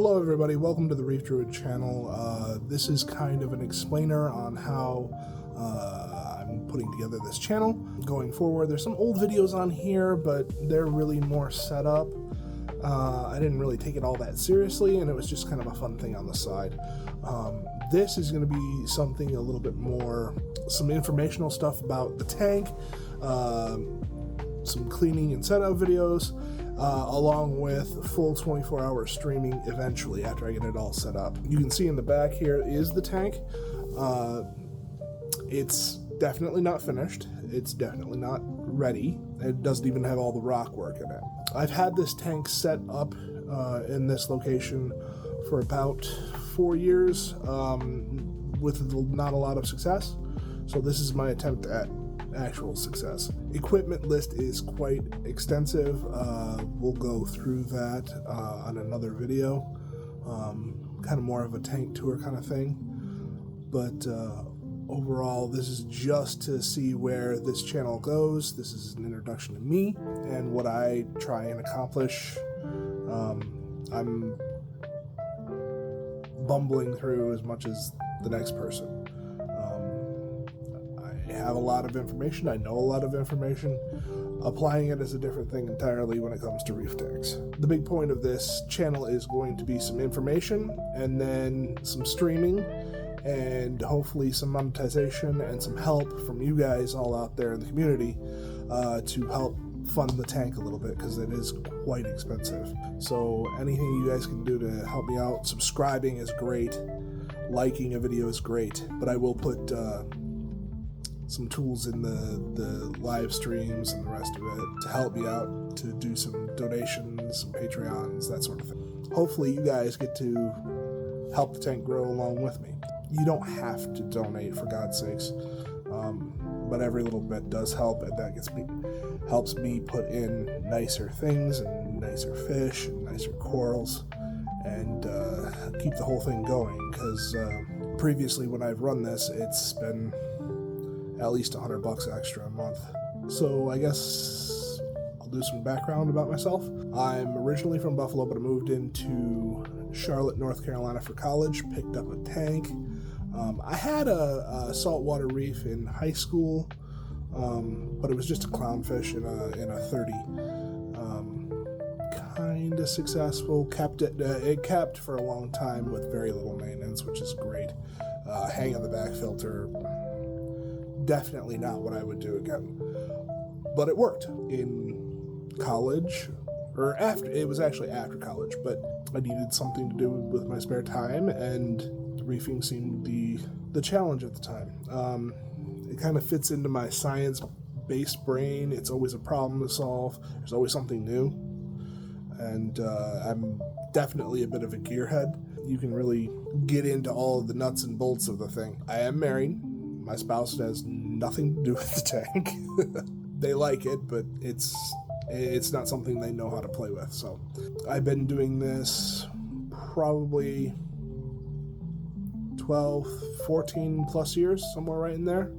Hello everybody, welcome to the Reef Druid channel. This is kind of an explainer on how I'm putting together this channel going forward. There's some old videos on here, but they're really more set up. I didn't really take it all that seriously, and it was just kind of a fun thing on the side. This is going to be something a little bit more, some informational stuff about the tank, some cleaning and setup videos, along with full 24-hour streaming eventually after I get it all set up. You can see in the back here is the tank. It's definitely not finished. It's definitely not ready. It doesn't even have all the rock work in it. I've had this tank set up in this location for about 4 years with not a lot of success. So this is my attempt at actual success. Equipment list is quite extensive. We'll go through that on another video. Kind of more of a tank tour kind of thing. But overall, this is just to see where this channel goes. This is an introduction to me and what I try and accomplish. I'm bumbling through as much as the next person. I have a lot of information. I know a lot of information. Applying it is a different thing entirely when it comes to reef tanks. The big point of this channel is going to be some information and then some streaming and hopefully some monetization and some help from you guys all out there in the community to help fund the tank a little bit, because it is quite expensive. So anything you guys can do to help me out, subscribing is great, liking a video is great, but I will put some tools in the live streams and the rest of it to help me out, to do some donations, some Patreons, that sort of thing. Hopefully you guys get to help the tank grow along with me. You don't have to donate, for God's sakes, but every little bit does help, and that helps me put in nicer things and nicer fish and nicer corals and keep the whole thing going, because previously when I've run this, it's been at least $100 extra a month. So I guess I'll do some background about myself. I'm originally from Buffalo, but I moved into Charlotte, North Carolina for college, picked up a tank. I had a saltwater reef in high school, but it was just a clownfish in a 30. Kind of successful. It kept for a long time with very little maintenance, which is great. Hang on the back filter. Definitely not what I would do again, but it worked in college, or after. It was actually after college, but I needed something to do with my spare time, and reefing seemed the challenge at the time. It kind of fits into my science-based brain. It's always a problem to solve. There's always something new, and I'm definitely a bit of a gearhead. You can really get into all of the nuts and bolts of the thing. I am married. My spouse has nothing to do with the tank. They like it, but it's not something they know how to play with. So I've been doing this probably 12, 14 plus years, somewhere right in there,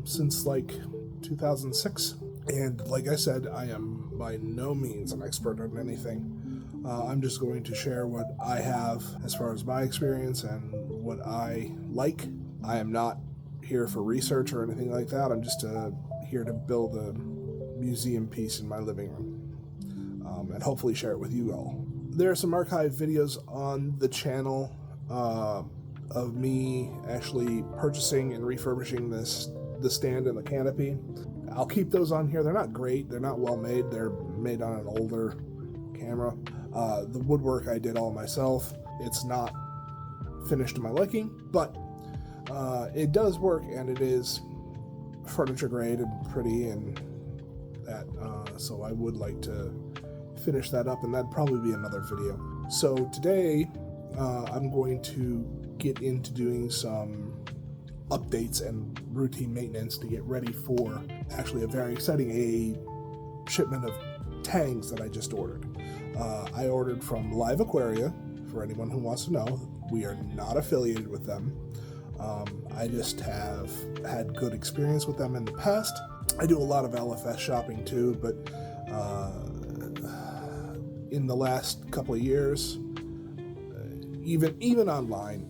since like 2006. And like I said, I am by no means an expert on anything. I'm just going to share what I have as far as my experience and what I like. I am not here for research or anything like that. I'm just here to build a museum piece in my living room, and hopefully share it with you all. There are some archive videos on the channel of me actually purchasing and refurbishing the stand and the canopy. I'll keep those on here. They're not great. They're not well made. They're made on an older camera. The woodwork I did all myself. It's not finished to my liking, but it does work, and it is furniture grade and pretty, and that. So I would like to finish that up, and that'd probably be another video. So today, I'm going to get into doing some updates and routine maintenance to get ready for actually a very exciting shipment of tangs that I just ordered. I ordered from Live Aquaria, for anyone who wants to know. We are not affiliated with them. I just have had good experience with them in the past. I do a lot of LFS shopping too, but in the last couple of years, even online,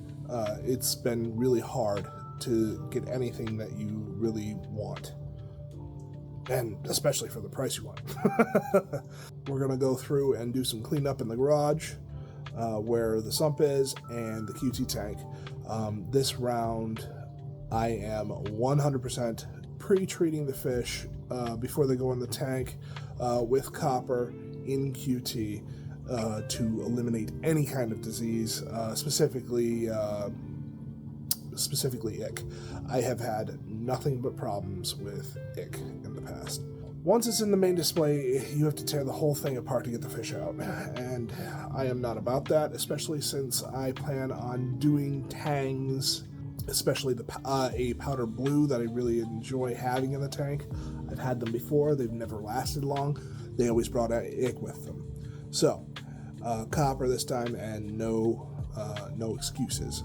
it's been really hard to get anything that you really want, and especially for the price you want. We're going to go through and do some cleanup in the garage, where the sump is and the QT tank. This round, I am 100% pre-treating the fish before they go in the tank with copper in QT to eliminate any kind of disease, specifically ick. I have had nothing but problems with ick in the past. Once it's in the main display, you have to tear the whole thing apart to get the fish out, and I am not about that, especially since I plan on doing tangs, especially a powder blue that I really enjoy having in the tank. I've had them before, they've never lasted long, they always brought ick with them. So, copper this time, and no excuses.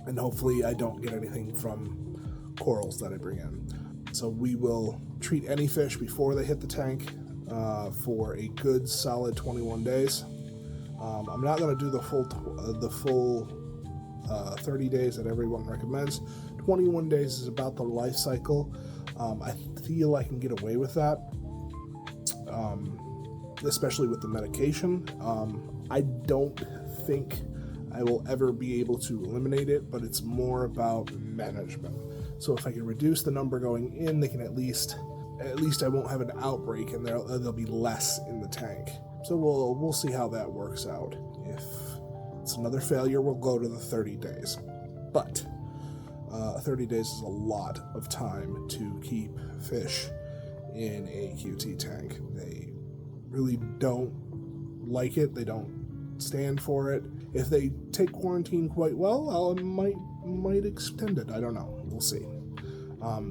And hopefully I don't get anything from corals that I bring in. So we will treat any fish before they hit the tank for a good solid 21 days. I'm not going to do the full 30 days that everyone recommends. 21 days is about the life cycle. I feel I can get away with that, especially with the medication. I don't think I will ever be able to eliminate it, but it's more about management. So if I can reduce the number going in, they can at least I won't have an outbreak, and there'll be less in the tank. So we'll see how that works out. If it's another failure, we'll go to the 30 days. But 30 days is a lot of time to keep fish in a QT tank. They really don't like it. They don't stand for it. If they take quarantine quite well, I might extend it. I don't know. We'll see.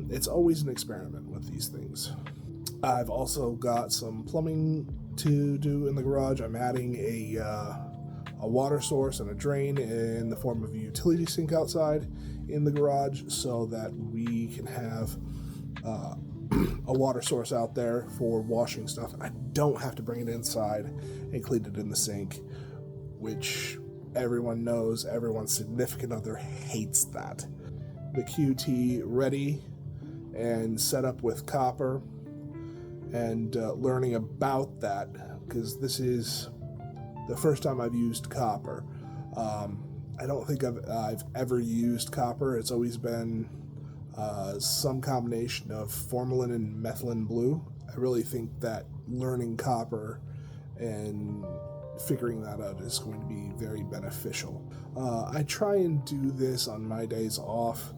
It's always an experiment with these things. I've also got some plumbing to do in the garage. I'm adding a water source and a drain in the form of a utility sink outside in the garage, so that we can have a water source out there for washing stuff. I don't have to bring it inside and clean it in the sink, which everyone knows, everyone's significant other hates that. The QT ready and set up with copper, and learning about that, because this is the first time I've used copper. I don't think I've ever used copper. It's always been some combination of formalin and methylene blue. I really think that learning copper and figuring that out is going to be very beneficial. I try and do this on my days off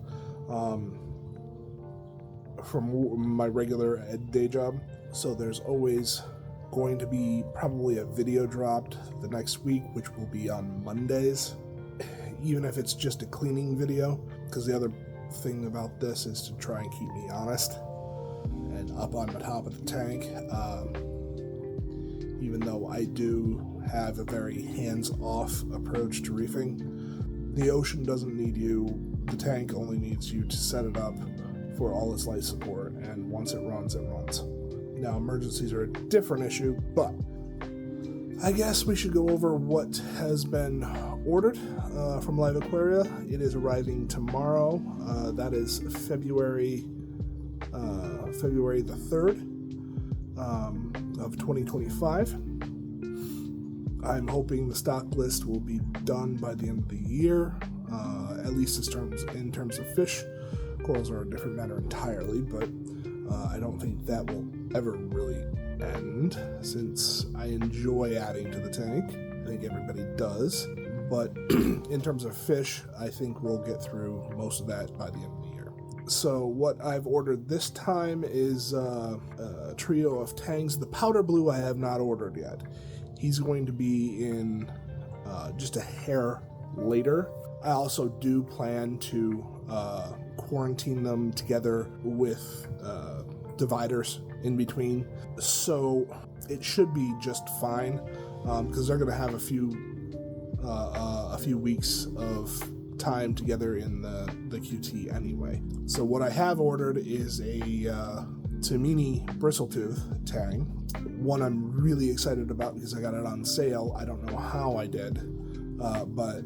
from my regular day job, so there's always going to be probably a video dropped the next week, which will be on Mondays, even if it's just a cleaning video, because the other thing about this is to try and keep me honest and up on the top of the tank, even though I do have a very hands-off approach to reefing. The ocean doesn't need you, the tank only needs you to set it up for all its life support, and once it runs, it runs. Now, emergencies are a different issue, but I guess we should go over what has been ordered from Live Aquaria. It is arriving tomorrow. That is February the 3rd of 2025. I'm hoping the stock list will be done by the end of the year, at least in terms of fish. Corals are a different matter entirely, but I don't think that will ever really end, since I enjoy adding to the tank. I think everybody does. But in terms of fish, I think we'll get through most of that by the end of the year. So what I've ordered this time is a trio of tangs. The powder blue I have not ordered yet. He's going to be in just a hair later. I also do plan to quarantine them together with dividers in between, so it should be just fine, because they're going to have a few weeks of time together in the QT anyway. So what I have ordered is a Tamini Bristletooth tang. One I'm really excited about because I got it on sale. I don't know how I did, but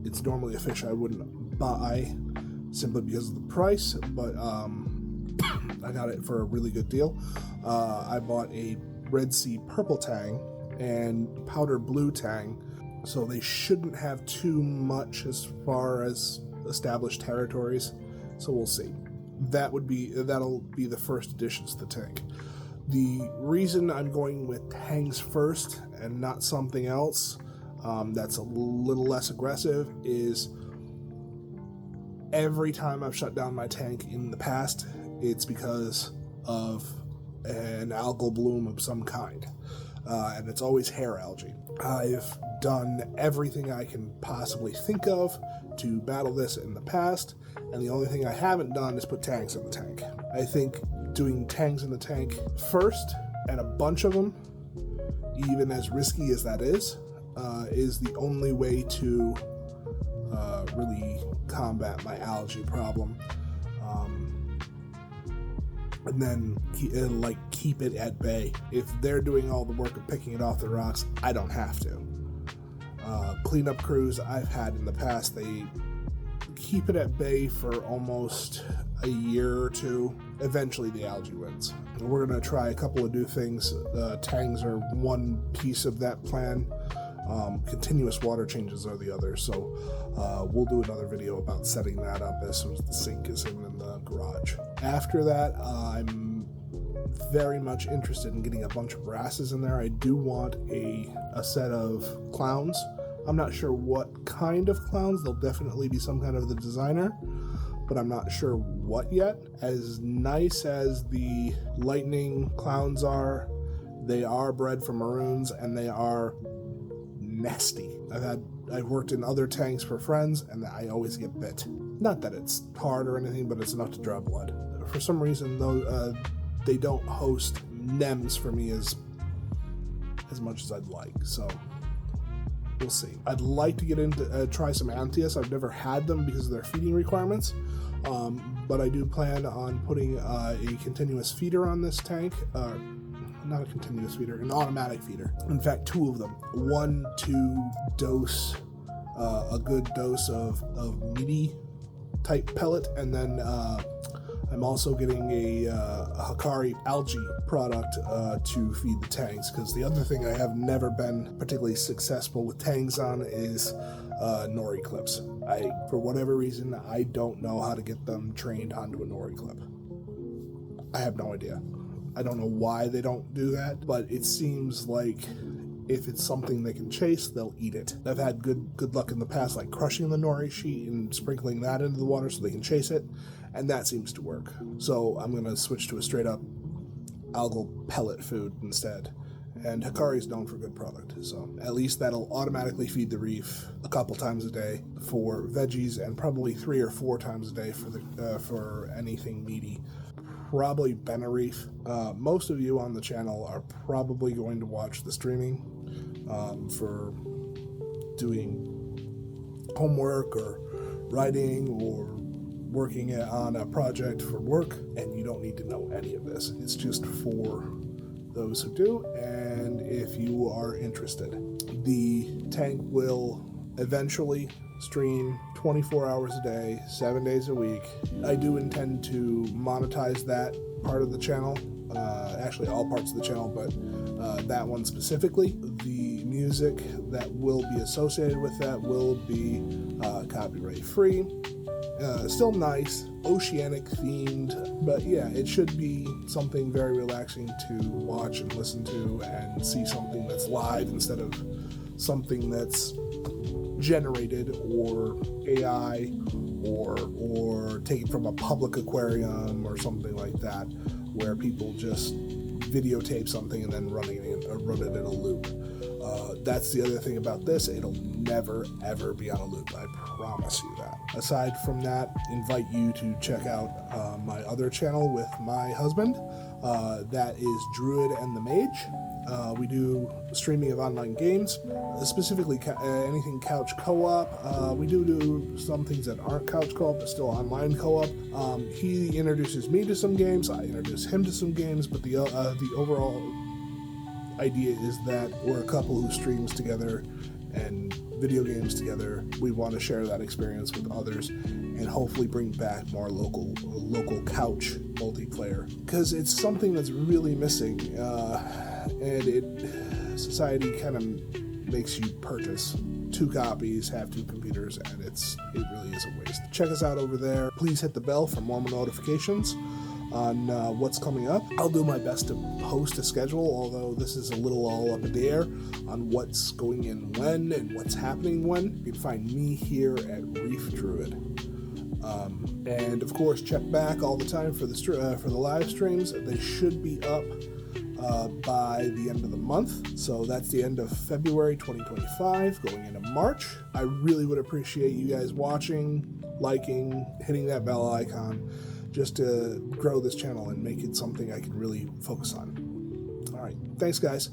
it's normally a fish I wouldn't buy simply because of the price, but I got it for a really good deal. I bought a Red Sea purple tang and powder blue tang, so they shouldn't have too much as far as established territories, so we'll see. That'll be the first additions to the tank. The reason I'm going with tangs first and not something else that's a little less aggressive is every time I've shut down my tank in the past, it's because of an algal bloom of some kind, and it's always hair algae. I've done everything I can possibly think of to battle this in the past, and the only thing I haven't done is put tangs in the tank. I think doing tangs in the tank first, and a bunch of them, even as risky as that is the only way to really combat my algae problem. And then keep it at bay. If they're doing all the work of picking it off the rocks, I don't have to. Cleanup crews I've had in the past, they keep it at bay for almost a year or two. Eventually the algae wins. We're going to try a couple of new things. Tangs are one piece of that plan. Continuous water changes are the other, so we'll do another video about setting that up as soon as the sink is in the garage. After that, I'm very much interested in getting a bunch of brasses in there. I do want a set of clowns. I'm not sure what kind of clowns. There'll definitely be some kind of the designer, but I'm not sure what yet. As nice as the lightning clowns are, they are bred from maroons, and they are nasty. I've worked in other tanks for friends, and I always get bit. Not that it's hard or anything, but it's enough to draw blood. For some reason, though, they don't host NEMs for me as much as I'd like, so we'll see. I'd like to get into try some Anthias. I've never had them because of their feeding requirements, but I do plan on putting a continuous feeder on this tank. Not a continuous feeder, an automatic feeder. In fact, two of them. One to dose a good dose of meaty type pellet, and then I'm also getting a Hikari algae product to feed the tangs, because the other thing I have never been particularly successful with tangs on is nori clips. For whatever reason, I don't know how to get them trained onto a nori clip. I have no idea. I don't know why they don't do that, but it seems like if it's something they can chase, they'll eat it. I've had good luck in the past, like crushing the nori sheet and sprinkling that into the water so they can chase it, and that seems to work. So I'm going to switch to a straight up algal pellet food instead. And Hikari is known for good product, so at least that'll automatically feed the reef a couple times a day for veggies, and probably 3 or 4 times a day for anything meaty. Probably Benareef. Most of you on the channel are probably going to watch the streaming for doing homework or writing or working on a project for work, and you don't need to know any of this. It's just for those who do, and if you are interested. The tank will eventually stream 24 hours a day, 7 days a week. I do intend to monetize that part of the channel, actually all parts of the channel, but that one specifically. The music that will be associated with that will be copyright free. Still nice, oceanic themed, but yeah, it should be something very relaxing to watch and listen to, and see something that's live instead of something that's generated or AI or taken from a public aquarium or something like that, where people just videotape something and then run it in a loop. That's the other thing about this. It'll never ever be on a loop. I promise you that. Aside from that, invite you to check out my other channel with my husband. That is Druid and the Mage. We do streaming of online games, specifically anything couch co-op. We do some things that aren't couch co-op, but still online co-op. He introduces me to some games, I introduce him to some games, but the overall idea is that we're a couple who streams together and video games together. We want to share that experience with others and hopefully bring back more local couch multiplayer, because it's something that's really missing, and society kind of makes you purchase 2 copies, have 2 computers, and it really is a waste. Check us out over there. Please hit the bell for more notifications on what's coming up. I'll do my best to post a schedule, although this is a little all up in the air on what's going in when and what's happening when. You can find me here at Reef Druid. And of course, check back all the time for the live streams. They should be up by the end of the month. So that's the end of February 2025, going into March. I really would appreciate you guys watching, liking, hitting that bell icon, just to grow this channel and make it something I can really focus on. All right. Thanks, guys.